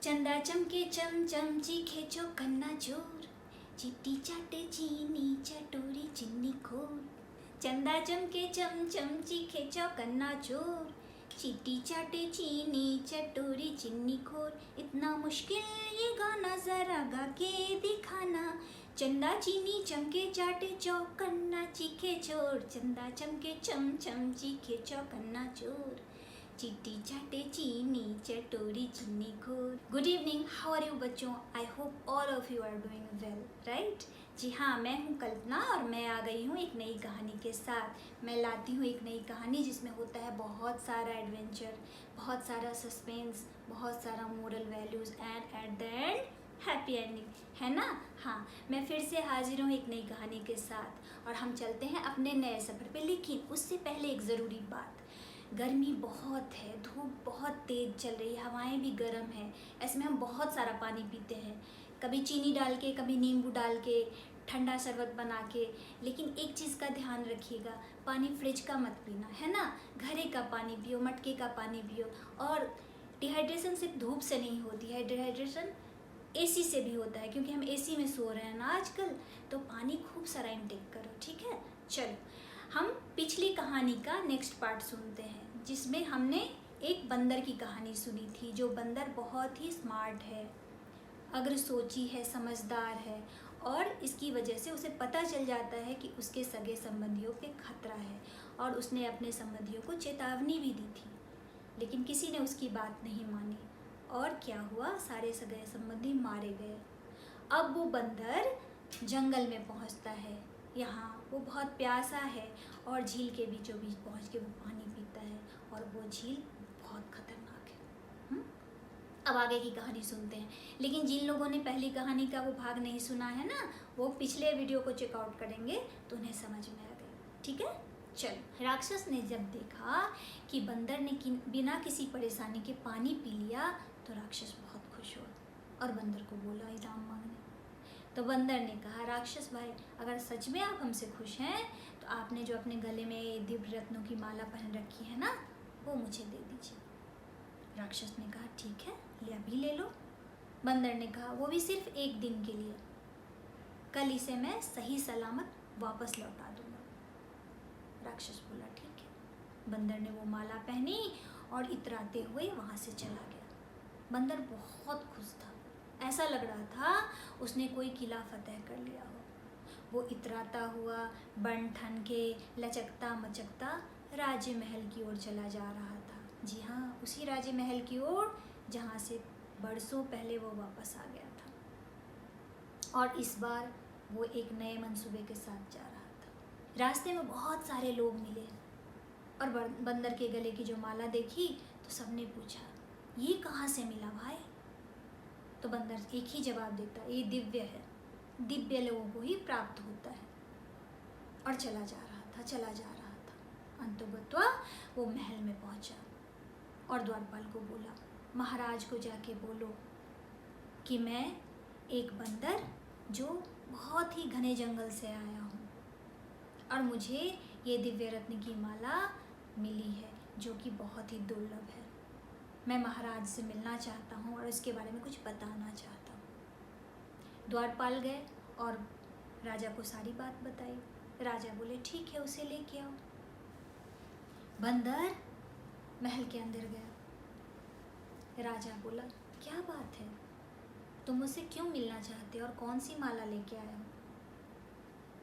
चंदा चमके चम चम चीखे चौकन्ना चोर, चिट्टी चाटे चीनी चटोरी चिन्नी खोर। चंदा चमके चम चम चीखे चौकन्ना चोर, चिट्टी चाटे चीनी चटोरी चिन्नी खोर। इतना मुश्किल ये गाना जरा गा के दिखाना, चंदा चीनी चमके चाटे चौकन्ना चीखे चोर। चंदा चमके चम चम चीखे चौकन्ना चोर, चिट्टी चाटे चीनी चटोरी चिन्नी खोर। Good evening, how are you बच्चों? I hope all of you are doing well, right? जी हाँ, मैं हूँ कल्पना और मैं आ गई हूँ एक नई कहानी के साथ। मैं लाती हूँ एक नई कहानी जिसमें होता है बहुत सारा एडवेंचर, बहुत सारा सस्पेंस, बहुत सारा moral values and at the end happy ending, है ना? हाँ, मैं फिर से हाजिर हूँ एक नई कहानी के साथ और हम चलते हैं अपने नए सफ़र पे। लेकिन उससे पहले एक ज़रूरी बात, गर्मी बहुत है, धूप बहुत तेज़ चल रही है, हवाएं भी गर्म हैं। ऐसे में हम बहुत सारा पानी पीते हैं, कभी चीनी डाल के, कभी नींबू डाल के, ठंडा शरबत बना के। लेकिन एक चीज़ का ध्यान रखिएगा, पानी फ्रिज का मत पीना, है ना? घरे का पानी पियो, मटके का पानी पियो। और डिहाइड्रेशन सिर्फ धूप से नहीं होती है, डिहाइड्रेशन एसी से भी होता है, क्योंकि हम एसी में सो रहे हैं ना आजकल। तो पानी खूब सारा इंटेक करो, ठीक है? चलो, हम पिछली कहानी का नेक्स्ट पार्ट सुनते हैं, जिसमें हमने एक बंदर की कहानी सुनी थी। जो बंदर बहुत ही स्मार्ट है, अग्रसोची है, समझदार है, और इसकी वजह से उसे पता चल जाता है कि उसके सगे संबंधियों पे खतरा है, और उसने अपने संबंधियों को चेतावनी भी दी थी। लेकिन किसी ने उसकी बात नहीं मानी, और क्या हुआ? सारे सगे संबंधी मारे गए। अब वो बंदर जंगल में पहुंचता है। यहाँ वो बहुत प्यासा है और झील के बीचों बीच पहुँच के वो पानी पीता है, और वो झील बहुत खतरनाक है। अब आगे की कहानी सुनते हैं। लेकिन जिन लोगों ने पहली कहानी का वो भाग नहीं सुना है ना, वो पिछले वीडियो को चेकआउट करेंगे तो उन्हें समझ में आ गई, ठीक है? चलो, राक्षस ने जब देखा कि बंदर ने बिना किसी परेशानी के पानी पी लिया, तो राक्षस बहुत खुश हुआ और बंदर को बोला इनाम मांगने। तो बंदर ने कहा, राक्षस भाई, अगर सच में आप हमसे खुश हैं तो आपने जो अपने गले में दिव्य रत्नों की माला पहन रखी है ना, वो मुझे दे दीजिए। राक्षस ने कहा, ठीक है, ले अभी ले लो। बंदर ने कहा, वो भी सिर्फ एक दिन के लिए, कल इसे मैं सही सलामत वापस लौटा दूंगा। राक्षस बोला, ठीक है। बंदर ने वो माला पहनी और इतराते हुए वहाँ से चला गया। बंदर बहुत खुश था, ऐसा लग रहा था उसने कोई किला फतेह कर लिया हो। वो इतराता हुआ बन ठन के लचकता मचकता राजे महल की ओर चला जा रहा था। जी हाँ, उसी राजे महल की ओर जहाँ से बरसों पहले वो वापस आ गया था, और इस बार वो एक नए मंसूबे के साथ जा रहा था। रास्ते में बहुत सारे लोग मिले और बंदर के गले की जो माला देखी तो सबने पूछा, ये कहाँ से मिला भाई? तो बंदर एक ही जवाब देता, ये दिव्य है, दिव्य लोगों को ही प्राप्त होता है। और चला जा रहा था। अंततः वो महल में पहुंचा और द्वारपाल को बोला, महाराज को जाके बोलो कि मैं एक बंदर जो बहुत ही घने जंगल से आया हूँ, और मुझे ये दिव्य रत्न की माला मिली है जो कि बहुत ही दुर्लभ है। मैं महाराज से मिलना चाहता हूँ और इसके बारे में कुछ बताना चाहता हूँ। द्वारपाल गए और राजा को सारी बात बताई। राजा बोले, ठीक है, उसे लेके आओ। बंदर महल के अंदर गया। राजा बोला, क्या बात है, तुम मुझसे क्यों मिलना चाहते हो और कौन सी माला लेके आए हो?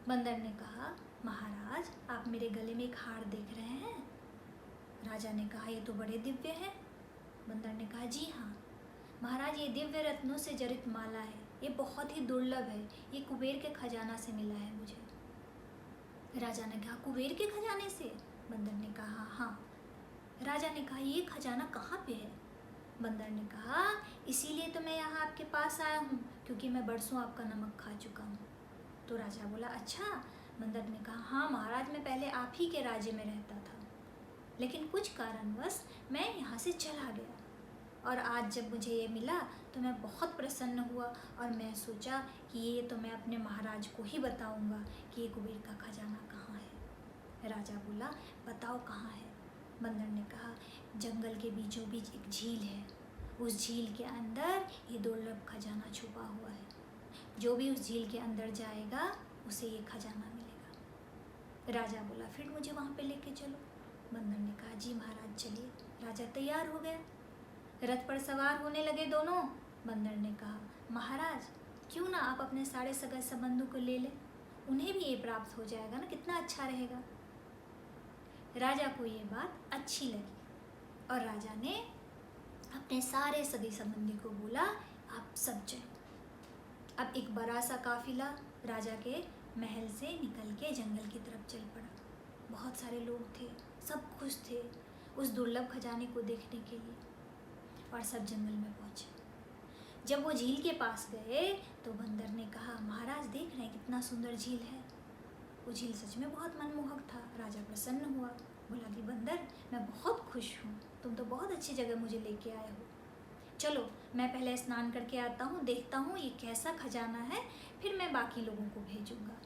बंदर ने कहा, महाराज, आप मेरे गले में एक हार देख रहे हैं? राजा ने कहा, ये तो बड़े दिव्य है। बंदर ने कहा, जी हाँ महाराज, ये दिव्य रत्नों से जड़ित माला है, ये बहुत ही दुर्लभ है, ये कुबेर के खजाना से मिला है मुझे। राजा ने कहा, कुबेर के खजाने से? बंदर ने कहा, हाँ। राजा ने कहा, ये खजाना कहाँ पे है? बंदर ने कहा, इसीलिए तो मैं यहाँ आपके पास आया हूँ, क्योंकि मैं बरसों आपका नमक खा चुका हूँ। तो राजा बोला, अच्छा। बंदर ने कहा, हाँ महाराज, मैं पहले आप ही के राज्य में रहता था, लेकिन कुछ कारणवश मैं यहाँ से चला गया, और आज जब मुझे ये मिला तो मैं बहुत प्रसन्न हुआ, और मैं सोचा कि ये तो मैं अपने महाराज को ही बताऊंगा कि ये कुबेर का खजाना कहाँ है। राजा बोला, बताओ कहाँ है? बंदर ने कहा, जंगल के बीचों बीच एक झील है, उस झील के अंदर ये दुर्लभ खजाना छुपा हुआ है। जो भी उस झील के अंदर जाएगा उसे ये खजाना मिलेगा। राजा बोला फिर मुझे वहाँ पे लेके चलो। बंदर ने कहा जी महाराज चलिए। राजा तैयार हो गया, रथ पर सवार होने लगे दोनों। बंदर ने कहा महाराज क्यों ना आप अपने सारे सगे संबंधों को ले लें, उन्हें भी ये प्राप्त हो जाएगा ना, कितना अच्छा रहेगा। राजा को ये बात अच्छी लगी और राजा ने अपने सारे सगे संबंधी को बोला आप सब चलो। अब एक बड़ा सा काफिला राजा के महल से निकल के जंगल की तरफ चल पड़ा। बहुत सारे लोग थे, सब खुश थे उस दुर्लभ खजाने को देखने के लिए, और सब जंगल में पहुंचे। जब वो झील के पास गए तो बंदर ने कहा महाराज देख रहे हैं कितना सुंदर झील है। वो झील सच में बहुत मनमोहक था। राजा प्रसन्न हुआ, बोला कि बंदर मैं बहुत खुश हूँ, तुम तो बहुत अच्छी जगह मुझे लेके आए हो। चलो मैं पहले स्नान करके आता हूँ, देखता हूँ ये कैसा खजाना है, फिर मैं बाकी लोगों को भेजूंगा।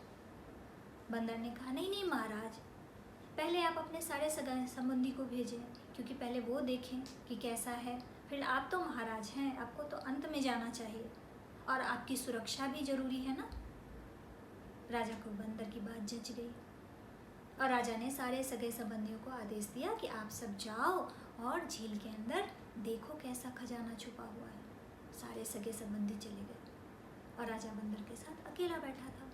बंदर ने कहा नहीं नहीं महाराज, पहले आप अपने सारे सगा संबंधी को भेजें, क्योंकि पहले वो देखें कि कैसा है, फिर आप तो महाराज हैं, आपको तो अंत में जाना चाहिए और आपकी सुरक्षा भी जरूरी है ना। राजा को बंदर की बात जच गई और राजा ने सारे सगे संबंधियों को आदेश दिया कि आप सब जाओ और झील के अंदर देखो कैसा खजाना छुपा हुआ है। सारे सगे संबंधी चले गए और राजा बंदर के साथ अकेला बैठा था।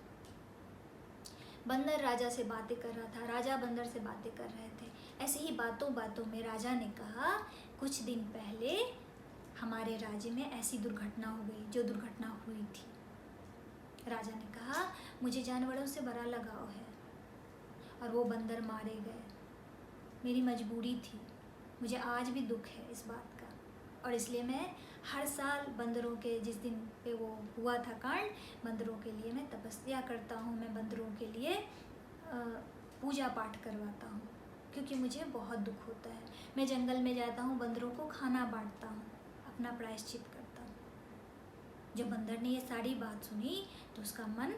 बंदर राजा से बातें कर रहा था, राजा बंदर से बातें कर रहे थे। ऐसे ही बातों बातों में राजा ने कहा कुछ दिन पहले हमारे राज्य में ऐसी दुर्घटना हो गई जो दुर्घटना हुई थी। राजा ने कहा मुझे जानवरों से बड़ा लगाव है और वो बंदर मारे गए, मेरी मजबूरी थी, मुझे आज भी दुख है इस बात का, और इसलिए मैं हर साल बंदरों के जिस दिन पे वो हुआ था कांड, बंदरों के लिए मैं तपस्या करता हूँ, मैं बंदरों के लिए पूजा पाठ करवाता हूँ, क्योंकि मुझे बहुत दुख होता है। मैं जंगल में जाता हूँ, बंदरों को खाना बांटता हूँ, अपना प्रायश्चित करता हूँ। जब बंदर ने ये सारी बात सुनी तो उसका मन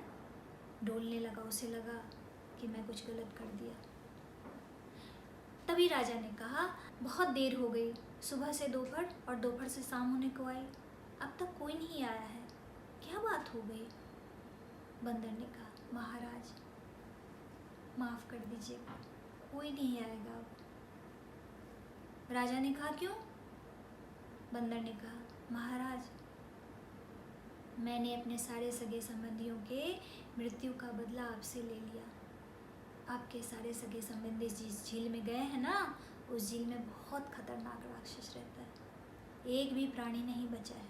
डोलने लगा, उसे लगा कि मैं कुछ गलत कर दिया। तभी राजा ने कहा बहुत देर हो गई, सुबह से दोपहर और दोपहर से शाम होने को आई, अब तक कोई नहीं आया है, क्या बात हो गई। बंदर ने कहा महाराज माफ़ कर दीजिए, कोई नहीं आएगा अब। राजा ने कहा क्यों। बंदर ने कहा महाराज मैंने अपने सारे सगे संबंधियों के मृत्यु का बदला आपसे ले लिया। आपके सारे सगे संबंधी जिस झील में गए हैं ना, उस झील में बहुत खतरनाक राक्षस रहता है, एक भी प्राणी नहीं बचा है।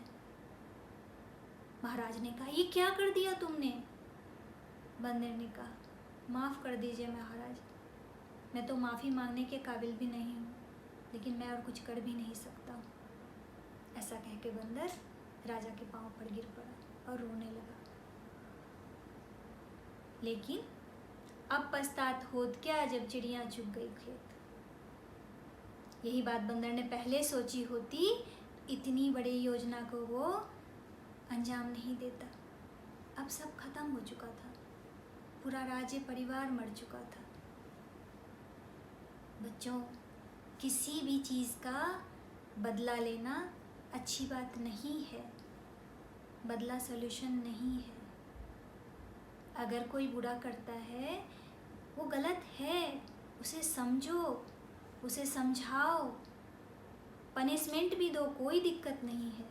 महाराज ने कहा ये क्या कर दिया तुमने। बंदर ने कहा माफ़ कर दीजिए महाराज, मैं तो माफ़ी मांगने के काबिल भी नहीं हूँ, लेकिन मैं और कुछ कर भी नहीं सकता हूँ। ऐसा कह के बंदर राजा के पाँव पर गिर पड़ा और रोने लगा। लेकिन अब पछतात होत क्या जब चिड़िया चुग गई खेत। यही बात बंदर ने पहले सोची होती, इतनी बड़ी योजना को वो अंजाम नहीं देता। अब सब खत्म हो चुका था, पूरा राज्य परिवार मर चुका था। बच्चों किसी भी चीज़ का बदला लेना अच्छी बात नहीं है, बदला सॉल्यूशन नहीं है। अगर कोई बुरा करता है वो गलत है, उसे समझो, उसे समझाओ, पनिशमेंट भी दो, कोई दिक्कत नहीं है,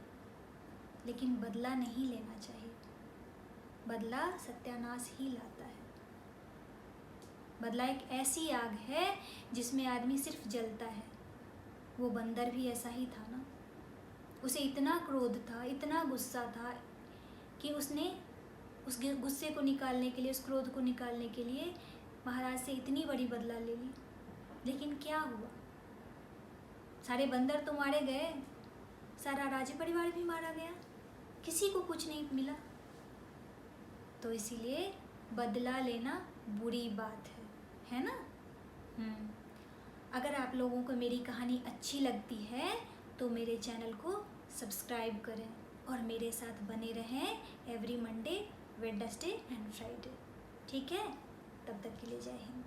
लेकिन बदला नहीं लेना चाहिए। बदला सत्यानाश ही लाता है। बदला एक ऐसी आग है जिसमें आदमी सिर्फ जलता है। वो बंदर भी ऐसा ही था ना, उसे इतना क्रोध था, इतना गुस्सा था कि उसने उस गुस्से को निकालने के लिए, उस क्रोध को निकालने के लिए महाराज से इतनी बड़ी बदला ले ली। लेकिन क्या हुआ, सारे बंदर तो मारे गए, सारा राज्य परिवार भी मारा गया, किसी को कुछ नहीं मिला। तो इसीलिए बदला लेना बुरी बात है ना। अगर आप लोगों को मेरी कहानी अच्छी लगती है तो मेरे चैनल को सब्सक्राइब करें और मेरे साथ बने रहें every Monday, Wednesday and Friday. ठीक है, तब तक के लिए जय हिंद।